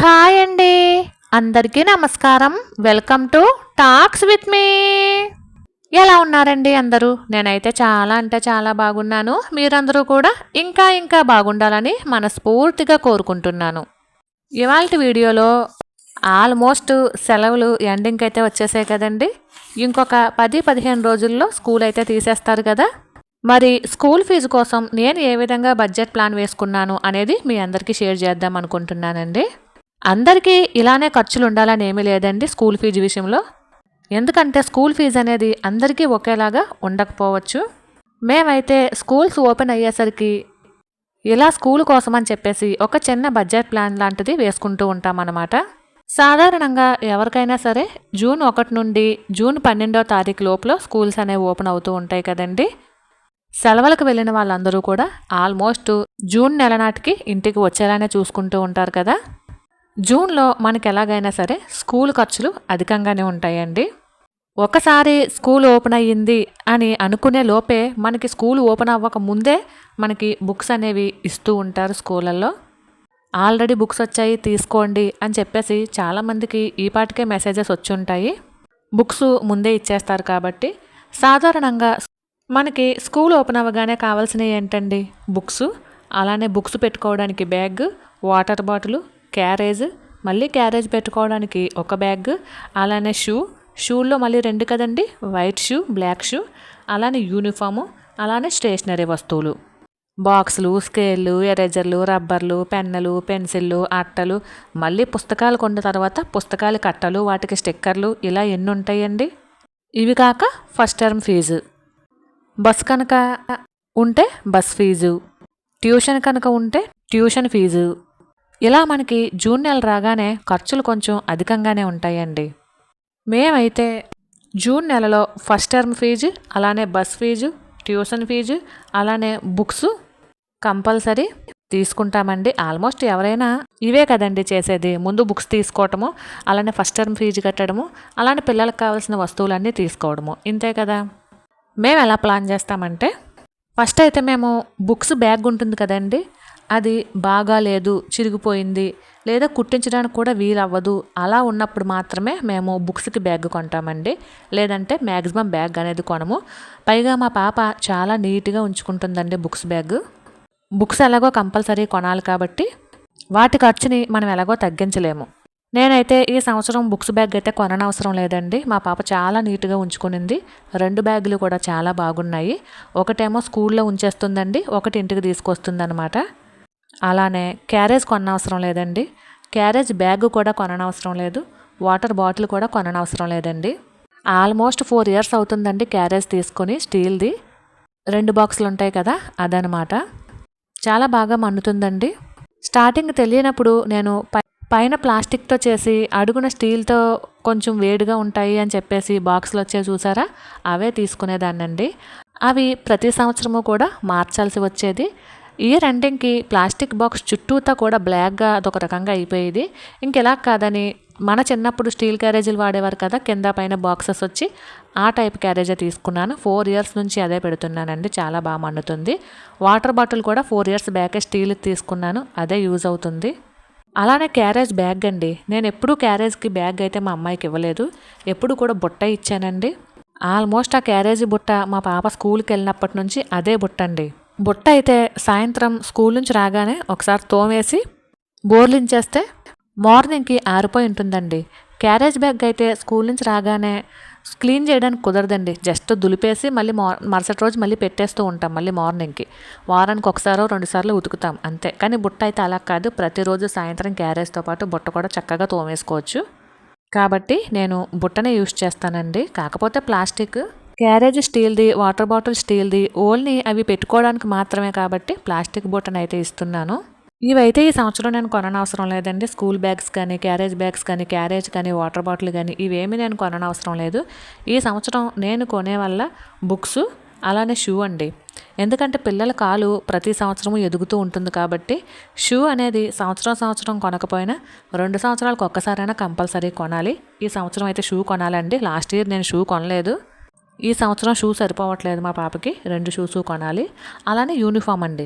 Hi అండి. అందరికీ నమస్కారం. Welcome to talks with me. ఎలా ఉన్నారండి అందరూ? నేనైతే చాలా అంటే చాలా బాగున్నాను. మీరందరూ కూడా ఇంకా బాగుండాలని మనస్ఫూర్తిగా కోరుకుంటున్నాను. ఇవాల్టి వీడియోలో ఆల్మోస్ట్ సెలవులు ఎండింగ్కి అయితే వచ్చేసాయి కదండి. ఇంకొక 10-15 రోజుల్లో స్కూల్ అయితే తీసేస్తారు కదా. మరి స్కూల్ ఫీజు కోసం నేను ఏ విధంగా బడ్జెట్ ప్లాన్ వేసుకున్నాను అనేది మీ అందరికీ షేర్ చేద్దాం అనుకుంటున్నానండి. అందరికీ ఇలానే ఖర్చులు ఉండాలని ఏమీ లేదండి స్కూల్ ఫీజు విషయంలో. ఎందుకంటే స్కూల్ ఫీజు అనేది అందరికీ ఒకేలాగా ఉండకపోవచ్చు. మేమైతే స్కూల్స్ ఓపెన్ అయ్యేసరికి ఇలా స్కూల్ కోసం అని చెప్పేసి ఒక చిన్న బడ్జెట్ ప్లాన్ లాంటిది వేసుకుంటూ ఉంటామన్నమాట. సాధారణంగా ఎవరికైనా సరే జూన్ 1 నుండి జూన్ 12వ తారీఖు లోపల స్కూల్స్ అనేవి ఓపెన్ అవుతూ ఉంటాయి కదండి. సెలవులకు వెళ్ళిన వాళ్ళందరూ కూడా ఆల్మోస్ట్ జూన్ నెల నాటికి ఇంటికి వచ్చేలానే చూసుకుంటూ ఉంటారు కదా. జూన్లో మనకి ఎలాగైనా సరే స్కూల్ ఖర్చులు అధికంగానే ఉంటాయండి. ఒకసారి స్కూల్ ఓపెన్ అయ్యింది అని అనుకునే లోపే మనకి స్కూల్ ఓపెన్ అవ్వక ముందే మనకి బుక్స్ అనేవి ఇస్తూ ఉంటారు స్కూళ్ళల్లో. ఆల్రెడీ బుక్స్ వచ్చాయి తీసుకోండి అని చెప్పేసి చాలామందికి ఈపాటికే మెసేజెస్ వచ్చి ఉంటాయి. బుక్స్ ముందే ఇచ్చేస్తారు కాబట్టి సాధారణంగా మనకి స్కూల్ ఓపెన్ అవ్వగానే కావాల్సినవి ఏంటండి? బుక్స్, అలానే బుక్స్ పెట్టుకోవడానికి బ్యాగ్, వాటర్ బాటిల్, క్యారేజ్, మళ్ళీ క్యారేజ్ పెట్టుకోవడానికి ఒక బ్యాగ్, అలానే షూల్లో మళ్ళీ 2 కదండి, వైట్ షూ, బ్లాక్ షూ, అలానే యూనిఫాము, అలానే స్టేషనరీ వస్తువులు, బాక్సులు, స్కేళ్ళు, ఎరేజర్లు, రబ్బర్లు, పెన్నులు, పెన్సిళ్ళు, అట్టలు, మళ్ళీ పుస్తకాలు కొన్న తర్వాత పుస్తకాలు కట్టలు, వాటికి స్టిక్కర్లు, ఇలా ఎన్ని ఉంటాయండి. ఇవి కాక ఫస్ట్ టర్మ్ ఫీజు, బస్ కనుక ఉంటే బస్ ఫీజు, ట్యూషన్ కనుక ఉంటే ట్యూషన్ ఫీజు, ఇలా మనకి జూన్ నెల రాగానే ఖర్చులు కొంచెం అధికంగానే ఉంటాయండి. మేమైతే జూన్ నెలలో ఫస్ట్ టర్మ్ ఫీజు, అలానే బస్ ఫీజు, ట్యూషన్ ఫీజు, అలానే బుక్స్ కంపల్సరీ తీసుకుంటామండి. ఆల్మోస్ట్ ఎవరైనా ఇవే కదండి చేసేది. ముందు బుక్స్ తీసుకోవటము, అలానే ఫస్ట్ టర్మ్ ఫీజు కట్టడము, అలానే పిల్లలకు కావాల్సిన వస్తువులన్నీ తీసుకోవడము, ఇంతే కదా. మేము ఎలా ప్లాన్ చేస్తామంటే, ఫస్ట్ అయితే మేము బుక్స్ బ్యాగ్ ఉంటుంది కదండి, అది బాగా లేదు, చిరిగిపోయింది, లేదా కుట్టించడానికి కూడా వీలవ్వదు, అలా ఉన్నప్పుడు మాత్రమే మేము బుక్స్కి బ్యాగ్ కొంటామండి. లేదంటే మ్యాక్సిమం బ్యాగ్ అనేది కొనము. పైగా మా పాప చాలా నీట్గా ఉంచుకుంటుందండి బుక్స్ బ్యాగ్. బుక్స్ ఎలాగో కంపల్సరీ కొనాలి కాబట్టి వాటి ఖర్చుని మనం ఎలాగో తగ్గించలేము. నేనైతే ఈ సంవత్సరం బుక్స్ బ్యాగ్ అయితే కొననవసరం లేదండి. మా పాప చాలా నీట్గా ఉంచుకునింది. 2 బ్యాగులు కూడా చాలా బాగున్నాయి. ఒకటేమో స్కూల్లో ఉంచేస్తుందండి, ఒకటి ఇంటికి తీసుకొస్తుంది అనమాట. అలానే క్యారేజ్ కొనవసరం లేదండి. క్యారేజ్ బ్యాగ్ కూడా కొననవసరం లేదు. వాటర్ బాటిల్ కూడా కొననవసరం లేదండి. ఆల్మోస్ట్ 4 ఇయర్స్ అవుతుందండి క్యారేజ్ తీసుకొని, స్టీల్ది 2 బాక్సులు ఉంటాయి కదా, అదనమాట. చాలా బాగా మన్నుతుందండి. స్టార్టింగ్ తెలియనప్పుడు నేను పైన ప్లాస్టిక్తో చేసి అడుగున స్టీల్తో కొంచెం వేడిగా ఉంటాయి అని చెప్పేసి బాక్సులు వచ్చే చూసారా, అవే తీసుకునేదాన్నండి. అవి ప్రతి సంవత్సరము కూడా మార్చాల్సి వచ్చేది. ఈ రెండింగ్కి ప్లాస్టిక్ బాక్స్ చుట్టూతా కూడా బ్లాక్గా అదొక రకంగా అయిపోయేది. ఇంకెలా కాదని మన చిన్నప్పుడు స్టీల్ క్యారేజీలు వాడేవారు కదా, కింద పైన బాక్సెస్ వచ్చి, ఆ టైప్ క్యారేజే తీసుకున్నాను. 4 ఇయర్స్ నుంచి అదే పెడుతున్నానండి. చాలా బాగా మన్నుతుంది. వాటర్ బాటిల్ కూడా 4 ఇయర్స్ బ్యాకే స్టీల్ తీసుకున్నాను, అదే యూజ్ అవుతుంది. అలానే క్యారేజ్ బ్యాగ్ అండి, నేను ఎప్పుడూ క్యారేజ్కి బ్యాగ్ అయితే మా అమ్మాయికి ఇవ్వలేదు. ఎప్పుడు కూడా బుట్ట ఇచ్చానండి. ఆల్మోస్ట్ ఆ క్యారేజీ బుట్ట మా పాప స్కూల్కి వెళ్ళినప్పటి నుంచి అదే బుట్ట అండి. బుట్ట అయితే సాయంత్రం స్కూల్ నుంచి రాగానే ఒకసారి తోమేసి బోర్లించేస్తే మార్నింగ్కి ఆరిపోయి ఉంటుందండి. క్యారేజ్ బ్యాగ్ అయితే స్కూల్ నుంచి రాగానే క్లీన్ చేయడానికి కుదరదండి. జస్ట్ దులిపేసి మళ్ళీ మరుసటి రోజు మళ్ళీ పెట్టేస్తూ ఉంటాం. మళ్ళీ మార్నింగ్కి వారానికి 1-2 సార్లు ఉతుకుతాం అంతే. కానీ బుట్ట అయితే అలా కాదు, ప్రతిరోజు సాయంత్రం క్యారేజ్తో పాటు బుట్ట కూడా చక్కగా తోమేసుకోవచ్చు. కాబట్టి నేను బుట్టనే యూజ్ చేస్తానండి. కాకపోతే ప్లాస్టిక్ క్యారేజ్ స్టీల్ది, వాటర్ బాటిల్ స్టీల్ది, ఓన్లీ అవి పెట్టుకోవడానికి మాత్రమే కాబట్టి ప్లాస్టిక్ బుట్టను అయితే ఇస్తున్నాను. ఇవైతే ఈ సంవత్సరం నేను కొననవసరం లేదండి. స్కూల్ బ్యాగ్స్ కానీ, క్యారేజ్ బ్యాగ్స్ కానీ, క్యారేజ్ కానీ, వాటర్ బాటిల్ కానీ, ఇవేమీ నేను కొననవసరం లేదు. ఈ సంవత్సరం నేను కొనే వల్ల బుక్స్, అలానే షూ అండి. ఎందుకంటే పిల్లల కాలు ప్రతి సంవత్సరము ఎదుగుతూ ఉంటుంది కాబట్టి షూ అనేది సంవత్సరం కొనకపోయినా 2 సంవత్సరాలకు ఒక్కసారైనా కంపల్సరీ కొనాలి. ఈ సంవత్సరం అయితే షూ కొనాలండి. లాస్ట్ ఇయర్ నేను షూ కొనలేదు. ఈ సంవత్సరం షూ సరిపోవట్లేదు మా పాపకి, 2 షూస్ కొనాలి. అలానే యూనిఫామ్ అండి.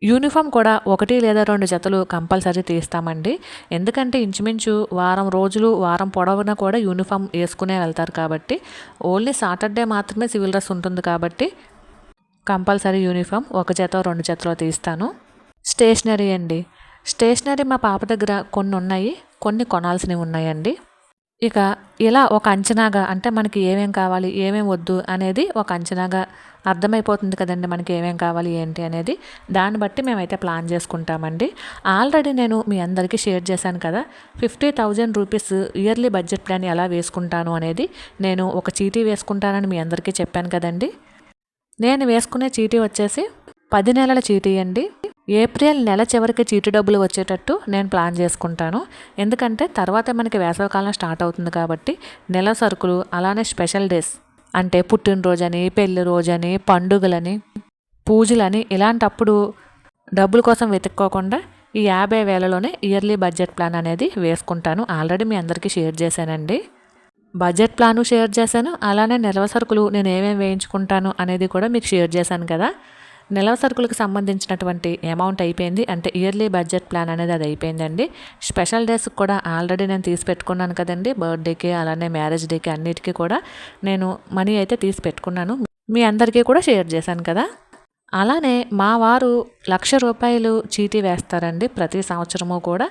యూనిఫామ్ కూడా 1 లేదా 2 జతలు కంపల్సరీ తీస్తామండి. ఎందుకంటే ఇంచుమించు వారం రోజులు, వారం పొడవునా కూడా యూనిఫామ్ వేసుకునే వెళ్తారు కాబట్టి, ఓన్లీ సాటర్డే మాత్రమే సివిల్ డ్రెస్ ఉంటుంది కాబట్టి కంపల్సరీ యూనిఫామ్ 1 జతో 2 జతలో తీస్తాను. స్టేషనరీ అండి. స్టేషనరీ మా పాప దగ్గర కొన్ని ఉన్నాయి, కొన్ని కొనాల్సినవి ఉన్నాయండి. ఇక ఇలా ఒక అంచనాగా అంటే మనకి ఏమేం కావాలి, ఏమేం వద్దు అనేది ఒక అంచనాగా అర్థమైపోతుంది కదండి మనకి ఏమేం కావాలి ఏంటి అనేది. దాన్ని బట్టి మేమైతే ప్లాన్ చేసుకుంటామండి. ఆల్రెడీ నేను మీ అందరికీ షేర్ చేశాను కదా, 50,000 రూపీస్ ఇయర్లీ బడ్జెట్ ప్లాన్ ఎలా వేసుకుంటాను అనేది. నేను ఒక చీటీ వేసుకుంటానని మీ అందరికీ చెప్పాను కదండి. నేను వేసుకునే చీటీ వచ్చేసి 10 నెలల చీటీ అండి. ఏప్రిల్ నెల చివరికి చీటీ డబ్బులు వచ్చేటట్టు నేను ప్లాన్ చేసుకుంటాను. ఎందుకంటే తర్వాత మనకి వేసవికాలం స్టార్ట్ అవుతుంది కాబట్టి నెల సరుకులు, అలానే స్పెషల్ డేస్ అంటే పుట్టినరోజని, పెళ్లి రోజని, పండుగలని, పూజలని ఇలాంటప్పుడు డబ్బుల కోసం వెతుక్కోకుండా ఈ 50,000లోనే ఇయర్లీ బడ్జెట్ ప్లాన్ అనేది వేసుకుంటాను. ఆల్రెడీ మీ అందరికీ షేర్ చేశానండి. బడ్జెట్ ప్లాను షేర్ చేశాను, అలానే నిల్వ సరుకులు నేను ఏమేమి వేయించుకుంటాను అనేది కూడా మీకు షేర్ చేశాను కదా. నిల్వ సరుకులకు సంబంధించినటువంటి అమౌంట్ అయిపోయింది, అంటే ఇయర్లీ బడ్జెట్ ప్లాన్ అనేది అది అయిపోయిందండి. స్పెషల్ డేస్కి కూడా ఆల్రెడీ నేను తీసి పెట్టుకున్నాను కదండి. బర్త్డేకి, అలానే మ్యారేజ్ డేకి అన్నిటికీ కూడా నేను మనీ అయితే తీసి పెట్టుకున్నాను. మీ అందరికీ కూడా షేర్ చేశాను కదా. అలానే మా వారు ₹1,00,000 చీటీ వేస్తారండి ప్రతి సంవత్సరము కూడా.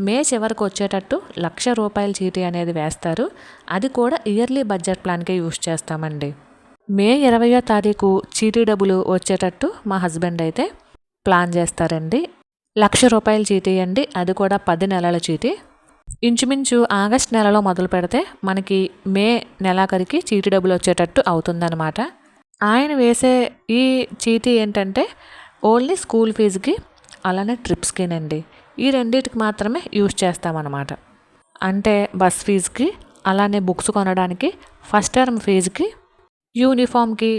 మే చివరికి వచ్చేటట్టు ₹1,00,000 చీటీ అనేది వేస్తారు. అది కూడా ఇయర్లీ బడ్జెట్ ప్లాన్కే యూస్ చేస్తామండి. మే 20వ తారీఖు చీటీ డబ్బులు వచ్చేటట్టు మా హస్బెండ్ అయితే ప్లాన్ చేస్తారండి. ₹1,00,000 చీటీ అండి, అది కూడా 10 నెలల చీటీ. ఇంచుమించు ఆగస్ట్ నెలలో మొదలు పెడితే మనకి మే నెలాఖరికి చీటీ డబ్బులు వచ్చేటట్టు అవుతుందన్నమాట. ఆయన వేసే ఈ చీటీ ఏంటంటే ఓన్లీ స్కూల్ ఫీజుకి, అలానే ట్రిప్స్కినండి. ఈ రెండింటికి మాత్రమే యూజ్ చేస్తామన్నమాట. అంటే బస్ ఫీజుకి, అలానే బుక్స్ కొనడానికి, ఫస్ట్ టర్మ్ ఫీజుకి, యూనిఫామ్కి,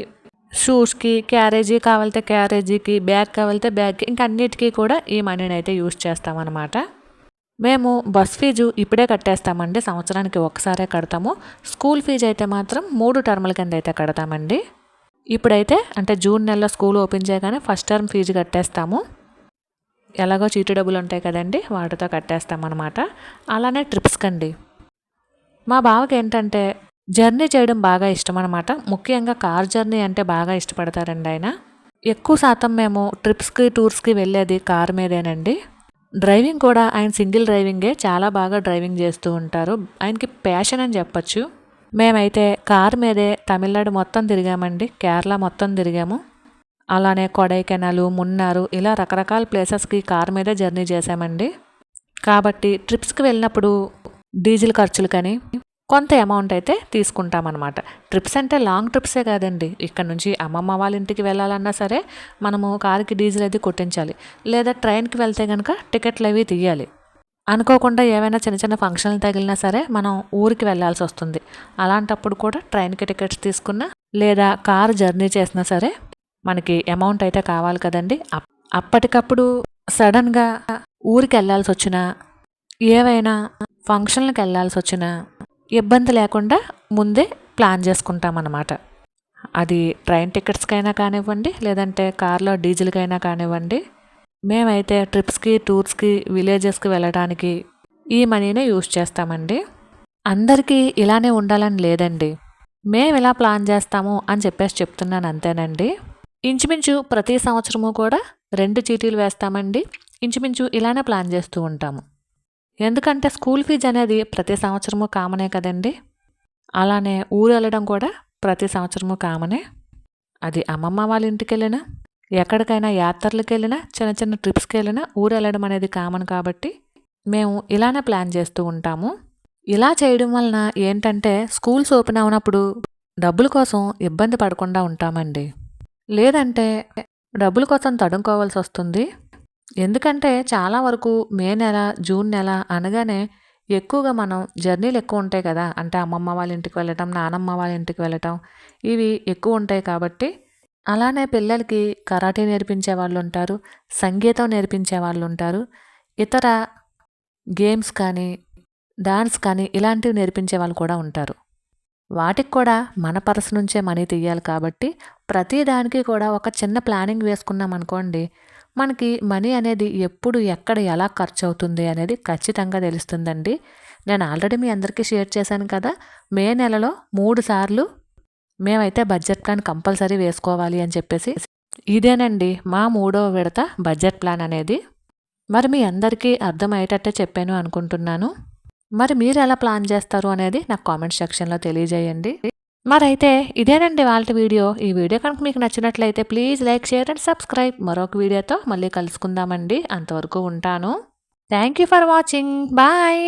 షూస్కి, క్యారేజీ కావాలితే క్యారేజీకి, బ్యాగ్ కావాలితే బ్యాగ్కి, ఇంకా అన్నిటికీ కూడా ఈ మనీని అయితే యూజ్ చేస్తామన్నమాట. మేము బస్ ఫీజు ఇప్పుడే కట్టేస్తామండి, సంవత్సరానికి ఒక్కసారే కడతాము. స్కూల్ ఫీజు అయితే మాత్రం 3 టర్ముల కింద అయితే కడతామండి. ఇప్పుడైతే అంటే జూన్ నెలలో స్కూల్ ఓపెన్ చేయగానే ఫస్ట్ టర్మ్ ఫీజు కట్టేస్తాము. ఎలాగో చీటీ డబ్బులు ఉంటాయి కదండి, వాటితో కట్టేస్తామన్నమాట. అలానే ట్రిప్స్కి అండి, మా బావకి ఏంటంటే జర్నీ చేయడం బాగా ఇష్టం అనమాట. ముఖ్యంగా కార్ జర్నీ అంటే బాగా ఇష్టపడతారండి ఆయన. ఎక్కువ శాతం మేము ట్రిప్స్కి, టూర్స్కి వెళ్ళేది కార్ మీదేనండి. డ్రైవింగ్ కూడా ఆయన సింగిల్ డ్రైవింగే, చాలా బాగా డ్రైవింగ్ చేస్తూ ఉంటారు. ఆయనకి ప్యాషన్ అని చెప్పచ్చు. మేమైతే కార్ మీదే తమిళనాడు మొత్తం తిరిగామండి, కేరళ మొత్తం తిరిగాము. అలానే కొడైకెనాల్, మున్నార్ ఇలా రకరకాల ప్లేసెస్కి కార్ మీదే జర్నీ చేసామండి. కాబట్టి ట్రిప్స్కి వెళ్ళినప్పుడు డీజిల్ ఖర్చులు కానీ కొంత అమౌంట్ అయితే తీసుకుంటామన్నమాట. ట్రిప్స్ అంటే లాంగ్ ట్రిప్సే కాదండి, ఇక్కడ నుంచి అమ్మమ్మ వాళ్ళ ఇంటికి వెళ్ళాలన్నా సరే మనము కారుకి డీజిల్ అది కొట్టించాలి. లేదా ట్రైన్కి వెళ్తే కనుక టికెట్లు అవి తీయాలి. అనుకోకుండా ఏవైనా చిన్న చిన్న ఫంక్షన్లు తగిలినా సరే మనం ఊరికి వెళ్ళాల్సి వస్తుంది. అలాంటప్పుడు కూడా ట్రైన్కి టికెట్స్ తీసుకున్నా లేదా కారు జర్నీ చేసినా సరే మనకి అమౌంట్ అయితే కావాలి కదండి. అప్పటికప్పుడు సడన్గా ఊరికి వెళ్ళాల్సి వచ్చినా, ఏవైనా ఫంక్షన్లకు వెళ్ళాల్సి వచ్చినా ఇబ్బంది లేకుండా ముందే ప్లాన్ చేసుకుంటామన్నమాట. అది ట్రైన్ టికెట్స్కైనా కానివ్వండి, లేదంటే కార్లో డీజిల్కైనా కానివ్వండి. మేమైతే ట్రిప్స్కి, టూర్స్కి, విలేజెస్కి వెళ్ళడానికి ఈ మనీనే యూజ్ చేస్తామండి. అందరికీ ఇలానే ఉండాలని లేదండి, మేము ఇలా ప్లాన్ చేస్తాము అని చెప్పేసి చెప్తున్నాను అంతేనండి. ఇంచుమించు ప్రతి సంవత్సరము కూడా 2 చీటీలు వేస్తామండి. ఇంచుమించు ఇలానే ప్లాన్ చేస్తూ ఉంటాము. ఎందుకంటే స్కూల్ ఫీజు అనేది ప్రతి సంవత్సరము కామనే కదండి. అలానే ఊరు వెళ్ళడం కూడా ప్రతి సంవత్సరము కామనే. అది అమ్మమ్మ వాళ్ళ ఇంటికి వెళ్ళినా, ఎక్కడికైనా యాత్రలకు వెళ్ళినా, చిన్న చిన్న ట్రిప్స్కి వెళ్ళినా ఊరు వెళ్ళడం అనేది కామన్ కాబట్టి మేము ఇలానే ప్లాన్ చేస్తూ ఉంటాము. ఇలా చేయడం వలన ఏంటంటే స్కూల్స్ ఓపెన్ అవునప్పుడు డబ్బుల కోసం ఇబ్బంది పడకుండా ఉంటామండి. లేదంటే డబ్బుల కోసం తడుముకోవాల్సి వస్తుంది. ఎందుకంటే చాలా వరకు మే నెల, జూన్ నెల అనగానే ఎక్కువగా మనం జర్నీలు ఎక్కువ ఉంటాయి కదా. అంటే అమ్మమ్మ వాళ్ళ ఇంటికి వెళ్ళటం, నానమ్మ వాళ్ళ ఇంటికి వెళ్ళటం ఇవి ఎక్కువ ఉంటాయి కాబట్టి. అలానే పిల్లలకి కరాటే నేర్పించే వాళ్ళు ఉంటారు, సంగీతం నేర్పించే వాళ్ళు ఉంటారు, ఇతర గేమ్స్ కానీ డాన్స్ కానీ ఇలాంటివి నేర్పించే వాళ్ళు కూడా ఉంటారు. వాటికి కూడా మన పర్స్ నుంచే మనీ తీయాలి కాబట్టి ప్రతి దానికి కూడా ఒక చిన్న ప్లానింగ్ వేసుకున్నాం అనుకోండి, మనకి మనీ అనేది ఎప్పుడు ఎక్కడ ఎలా ఖర్చు అవుతుంది అనేది ఖచ్చితంగా తెలుస్తుందండి. నేను ఆల్రెడీ మీ అందరికీ షేర్ చేశాను కదా! మే నెలలో 3 సార్లు మేమైతే బడ్జెట్ ప్లాన్ కంపల్సరీ వేసుకోవాలి అని చెప్పేసి. ఇదేనండి మా 3వ విడత బడ్జెట్ ప్లాన్ అనేది. మరి మీ అందరికీ అర్థమయ్యేటట్టే చెప్పాను అనుకుంటున్నాను. మరి మీరు ఎలా ప్లాన్ చేస్తారు అనేది నాకు కామెంట్ సెక్షన్‌లో తెలియజేయండి. మరైతే ఇదేనండి ఇవాల్టి వీడియో. ఈ వీడియో కనుక మీకు నచ్చినట్లయితే please like, share and subscribe. మరొక వీడియోతో మళ్ళీ కలుసుకుందామండి. అంతవరకు ఉంటాను. Thank you for watching. Bye.